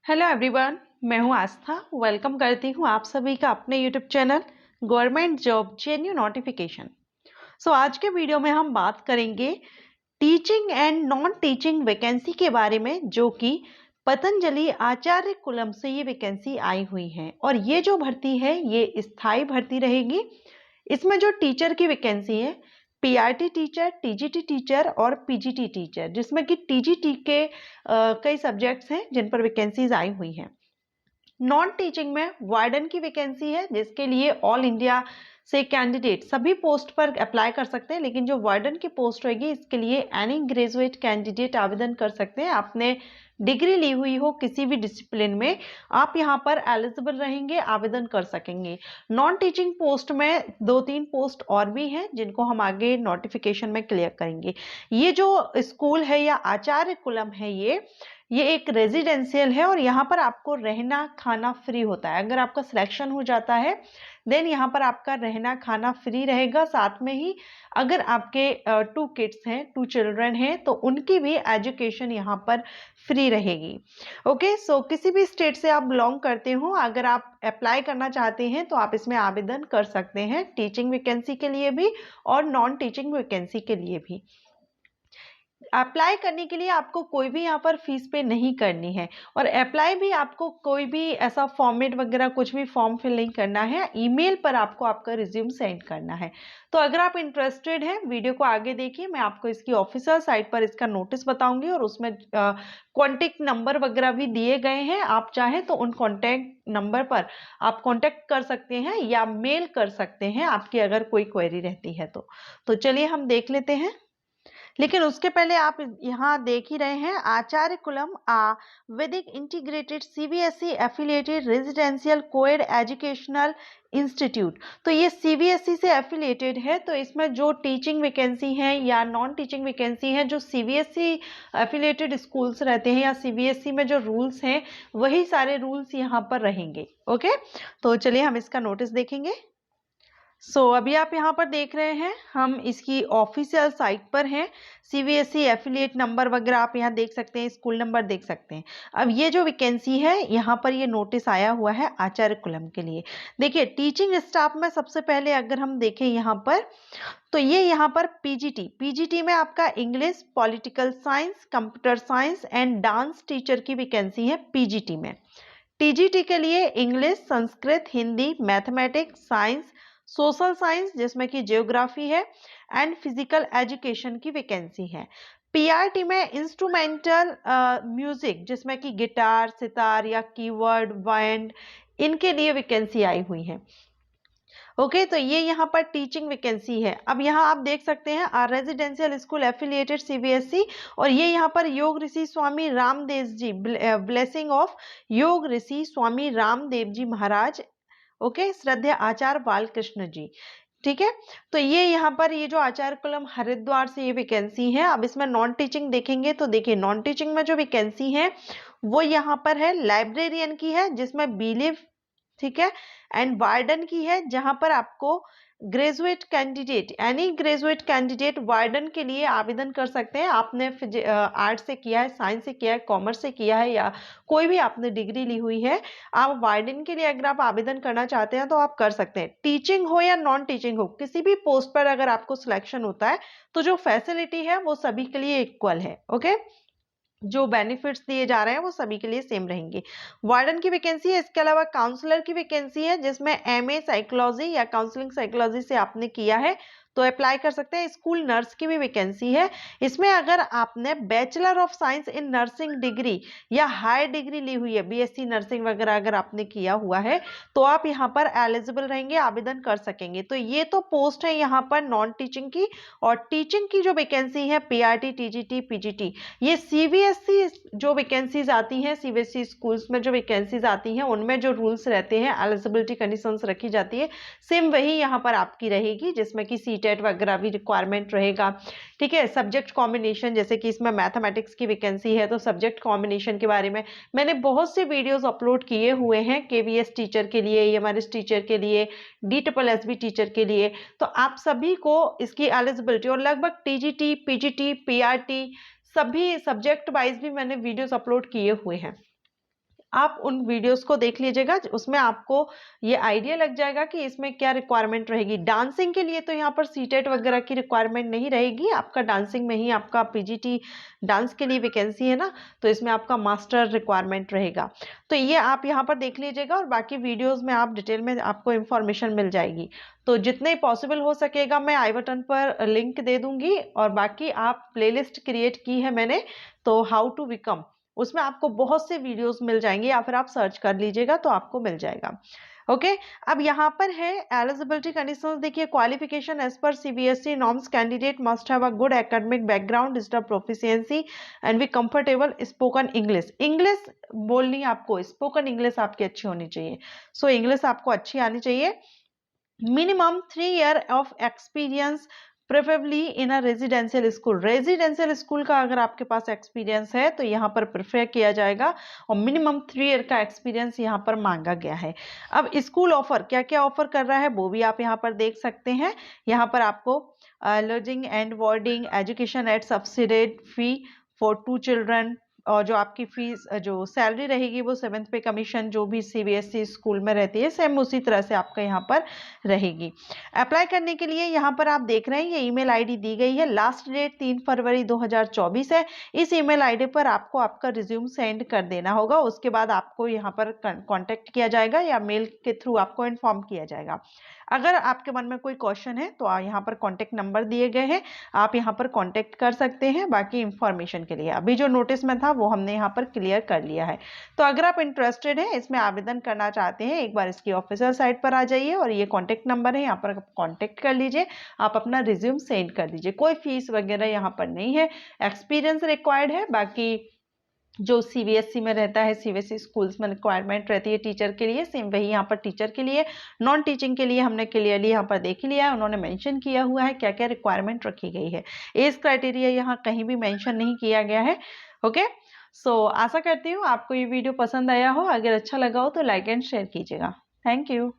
Hello everyone, मैं हूं आस्था। Welcome करती हूं आप सभी का अपने YouTube channel government job genuine notification. आज के वीडियो में हम बात करेंगे teaching and non teaching vacancy के बारे में, जो कि पतंजलि आचार्य कुलम से ये वैकेंसी आई हुई है। और ये जो भर्ती है ये स्थायी भर्ती रहेगी। इसमें जो टीचर की वैकेंसी है, पीआरटी टीचर, टीजीटी टीचर और पीजीटी टीचर, जिसमें कि टीजीटी के कई सब्जेक्ट्स हैं जिन पर वैकेंसीज आई हुई हैं। नॉन टीचिंग में वार्डन की वैकेंसी है, जिसके लिए ऑल इंडिया से कैंडिडेट सभी पोस्ट पर अप्लाई कर सकते हैं, लेकिन जो वार्डन की पोस्ट रहेगी इसके लिए एनी ग्रेजुएट कैंडिडेट आवेदन कर सकते हैं। आपने डिग्री ली हुई हो किसी भी डिसिप्लिन में, आप यहाँ पर एलिजिबल रहेंगे, आवेदन कर सकेंगे। नॉन टीचिंग पोस्ट में 2-3 पोस्ट और भी हैं जिनको हम आगे नोटिफिकेशन में क्लियर करेंगे। ये जो स्कूल है या आचार्य कुलम है, ये एक रेजिडेंशियल है और यहाँ पर आपको रहना खाना फ्री होता है। अगर आपका सिलेक्शन हो जाता है देन यहाँ पर आपका रहना खाना फ्री रहेगा। साथ में ही अगर आपके 2 किड्स हैं, 2 चिल्ड्रन हैं, तो उनकी भी एजुकेशन यहाँ पर फ्री रहेगी। ओके, सो किसी भी स्टेट से आप बिलोंग करते हो, अगर आप अप्लाई करना चाहते हैं तो आप इसमें आवेदन कर सकते हैं, टीचिंग वैकेंसी के लिए भी और नॉन टीचिंग वैकेंसी के लिए भी। अप्लाई करने के लिए आपको कोई भी यहाँ पर फीस पे नहीं करनी है और अप्लाई भी आपको कोई भी ऐसा फॉर्मेट वगैरह कुछ भी फॉर्म फिल नहीं करना है। ईमेल पर आपको आपका रिज्यूम सेंड करना है। तो अगर आप इंटरेस्टेड हैं, वीडियो को आगे देखिए। मैं आपको इसकी ऑफिशियल साइट पर इसका नोटिस बताऊंगी और उसमें कॉन्टेक्ट नंबर वगैरह भी दिए गए हैं। आप चाहें तो उन कॉन्टेक्ट नंबर पर आप कॉन्टेक्ट कर सकते हैं या मेल कर सकते हैं, आपकी अगर कोई क्वेरी रहती है तो चलिए हम देख लेते हैं। लेकिन उसके पहले आप यहाँ देख ही रहे हैं आचार्य कुलम वैदिक integrated CBSE affiliated residential coed educational institute. तो ये सीबीएसई से एफिलिएटेड है। तो इसमें जो टीचिंग वैकेंसी है या नॉन टीचिंग वैकेंसी है, जो सीबीएसई एफिलिएटेड स्कूल्स रहते हैं या सीबीएसई में जो रूल्स हैं वही सारे रूल्स यहाँ पर रहेंगे। ओके, तो चलिए हम इसका नोटिस देखेंगे। अभी आप यहाँ पर देख रहे हैं, हम इसकी ऑफिशियल साइट पर हैं। सीबीएसई एफिलिएट नंबर वगैरह आप यहाँ देख सकते हैं, स्कूल नंबर देख सकते हैं। अब ये जो वैकेंसी है, यहाँ पर ये नोटिस आया हुआ है आचार्य कुलम के लिए। देखिए, टीचिंग स्टाफ में सबसे पहले अगर हम देखें यहाँ पर, तो ये यहाँ पर पीजीटी में आपका English, political science, computer science and dance teacher की वैकेंसी है पीजीटी में। टीजीटी के लिए English, Sanskrit, Hindi, mathematics, science, social science जिसमें कि जियोग्राफी है एंड फिजिकल एजुकेशन की वैकेंसी है। पीआरटी में इंस्ट्रूमेंटल म्यूजिक जिसमें कि गिटार, सितार या कीबोर्ड, बैंड, इनके लिए वैकेंसी आई हुई है। ओके, तो ये यहाँ पर टीचिंग वैकेंसी है। अब यहाँ आप देख सकते हैं रेजिडेंशियल स्कूल एफिलिएटेड सीबीएसई, और ये यहाँ पर योग ऋषि स्वामी रामदेव जी, ब्लेसिंग ऑफ योग ऋषि स्वामी रामदेव जी महाराज, ओके, श्रद्धेय आचार्य बालकृष्ण जी। ठीक है, तो ये यहाँ पर ये जो आचार्य कुलम हरिद्वार से ये वैकेंसी है। अब इसमें नॉन टीचिंग देखेंगे तो देखिए, नॉन टीचिंग में जो वैकेंसी है वो यहाँ पर है लाइब्रेरियन की है, जिसमें बीलिव, ठीक है, एंड वार्डन की है, जहां पर आपको graduate candidate, any graduate candidate warden के लिए आवेदन कर सकते हैं। आपने आर्ट से किया है, साइंस से किया है, कॉमर्स से किया है या कोई भी आपने डिग्री ली हुई है, आप वार्डन के लिए अगर आप आवेदन करना चाहते हैं तो आप कर सकते हैं। टीचिंग हो या नॉन टीचिंग हो, किसी भी पोस्ट पर अगर आपको सिलेक्शन होता है तो जो फैसिलिटी है वो सभी के लिए इक्वल है। ओके, जो बेनिफिट्स दिए जा रहे हैं वो सभी के लिए सेम रहेंगे। वार्डन की वैकेंसी है, इसके अलावा काउंसलर की वैकेंसी है, जिसमें एमए साइकोलॉजी या काउंसलिंग साइकोलॉजी से आपने किया है तो अप्लाई कर सकते हैं। स्कूल नर्स की भी वैकेंसी है। इसमें अगर आपने bachelor of science in nursing degree या हायर डिग्री ली हुई है, बीएससी नर्सिंग वगैरह अगर आपने किया हुआ है तो आप यहाँ पर एलिजिबल रहेंगे, आवेदन कर सकेंगे। तो ये तो पोस्ट है यहाँ पर नॉन टीचिंग की। और टीचिंग की जो वैकेंसी है पीआरटी, टीजीटी, पीजीटी, ये सीबीएसई जो वैकेंसीज आती हैं, सीबीएसई स्कूल्स में जो वैकेंसीज आती हैं उनमें जो रूल्स रहते हैं, एलिजिबिलिटी कंडीशंस रखी जाती है, सेम वही यहाँ पर आपकी रहेगी, जिसमें कि सीटेट वगैरह भी रिक्वायरमेंट रहेगा। ठीक है, सब्जेक्ट कॉम्बिनेशन, जैसे कि इसमें मैथमेटिक्स की वैकेंसी है तो सब्जेक्ट कॉम्बिनेशन के बारे में मैंने बहुत से वीडियोस अपलोड किए हुए हैं, केवीएस टीचर के लिए, एमआरएस टीचर के लिए, डीएसएसबी टीचर के लिए। तो आप सभी को इसकी एलिजिबिलिटी और लगभग टीजीटी, पीजीटी, पीआरटी सभी सब्जेक्ट वाइज भी मैंने वीडियोस अपलोड किए हुए हैं। आप उन वीडियोस को देख लीजिएगा, उसमें आपको ये आइडिया लग जाएगा कि इसमें क्या रिक्वायरमेंट रहेगी। डांसिंग के लिए तो यहाँ पर सीटेट वगैरह की रिक्वायरमेंट नहीं रहेगी, आपका डांसिंग में ही आपका पीजीटी डांस के लिए वैकेंसी है ना, तो इसमें आपका मास्टर रिक्वायरमेंट रहेगा। तो ये आप यहाँ पर देख लीजिएगा, और बाकी वीडियोज में आप डिटेल में आपको इंफॉर्मेशन मिल जाएगी। तो जितने पॉसिबल हो सकेगा मैं आई बटन पर लिंक दे दूंगी, और बाकी आप प्लेलिस्ट क्रिएट की है मैंने, तो हाउ टू बिकम, उसमें आपको बहुत से वीडियोस मिल जाएंगे, या फिर आप सर्च कर लीजिएगा तो आपको मिल जाएगा। ओके, अब यहाँ पर है एलिजिबिलिटी कंडीशंस। देखिए, qualification as per CBSE norms, candidate must have a good academic background, digital proficiency and be comfortable spoken English. English बोलनी आपको, स्पोकन इंग्लिश आपकी अच्छी होनी चाहिए। सो इंग्लिश आपको अच्छी आनी चाहिए। Minimum 3 year of experience preferably in a residential school. Residential school का अगर आपके पास एक्सपीरियंस है तो यहाँ पर प्रेफर किया जाएगा, और मिनिमम 3 ईयर का एक्सपीरियंस यहाँ पर मांगा गया है। अब स्कूल ऑफर क्या क्या ऑफर कर रहा है वो भी आप यहाँ पर देख सकते हैं। यहाँ पर आपको lodging and boarding, education at subsidised fee for 2 children, और जो आपकी फीस जो सैलरी रहेगी वो 7th पे कमीशन जो भी सीबीएसई स्कूल में रहती है सेम उसी तरह से आपका यहाँ पर रहेगी। अप्लाई करने के लिए यहाँ पर आप देख रहे हैं ये ईमेल आईडी दी गई है। लास्ट डेट 3 फरवरी 2024 है। इस ईमेल आईडी पर आपको आपका रिज्यूम सेंड कर देना होगा। उसके बाद आपको यहाँ पर कॉन्टेक्ट किया जाएगा या मेल के थ्रू आपको इन्फॉर्म किया जाएगा। अगर आपके मन में कोई क्वेश्चन है तो यहाँ पर कॉन्टेक्ट नंबर दिए गए हैं, आप यहाँ पर कॉन्टेक्ट कर सकते हैं बाकी इंफॉर्मेशन के लिए। अभी जो नोटिस में था वो हमने यहाँ पर क्लियर कर लिया है। तो अगर आप इंटरेस्टेड हैं, इसमें आवेदन करना चाहते हैं, एक बार इसकी ऑफिशियल साइट पर आ जाइए, और ये कॉन्टेक्ट नंबर है, यहाँ पर कॉन्टेक्ट कर लीजिए, आप अपना रिज्यूम सेंड कर दीजिए। कोई फीस वगैरह यहाँ पर नहीं है, एक्सपीरियंस रिक्वायर्ड है। बाकी जो सीबीएसई में रहता है, सीबीएसई स्कूल्स में रिक्वायरमेंट रहती है टीचर के लिए, सेम वही यहाँ पर टीचर के लिए। नॉन टीचिंग के लिए हमने क्लियरली यहाँ पर देख लिया है, उन्होंने मेंशन किया हुआ है क्या क्या रिक्वायरमेंट रखी गई है। एज क्राइटेरिया यहाँ कहीं भी मेंशन नहीं किया गया है। ओके, सो आशा करती हूँ आपको ये वीडियो पसंद आया हो। अगर अच्छा लगा हो तो लाइक एंड शेयर कीजिएगा। Thank you.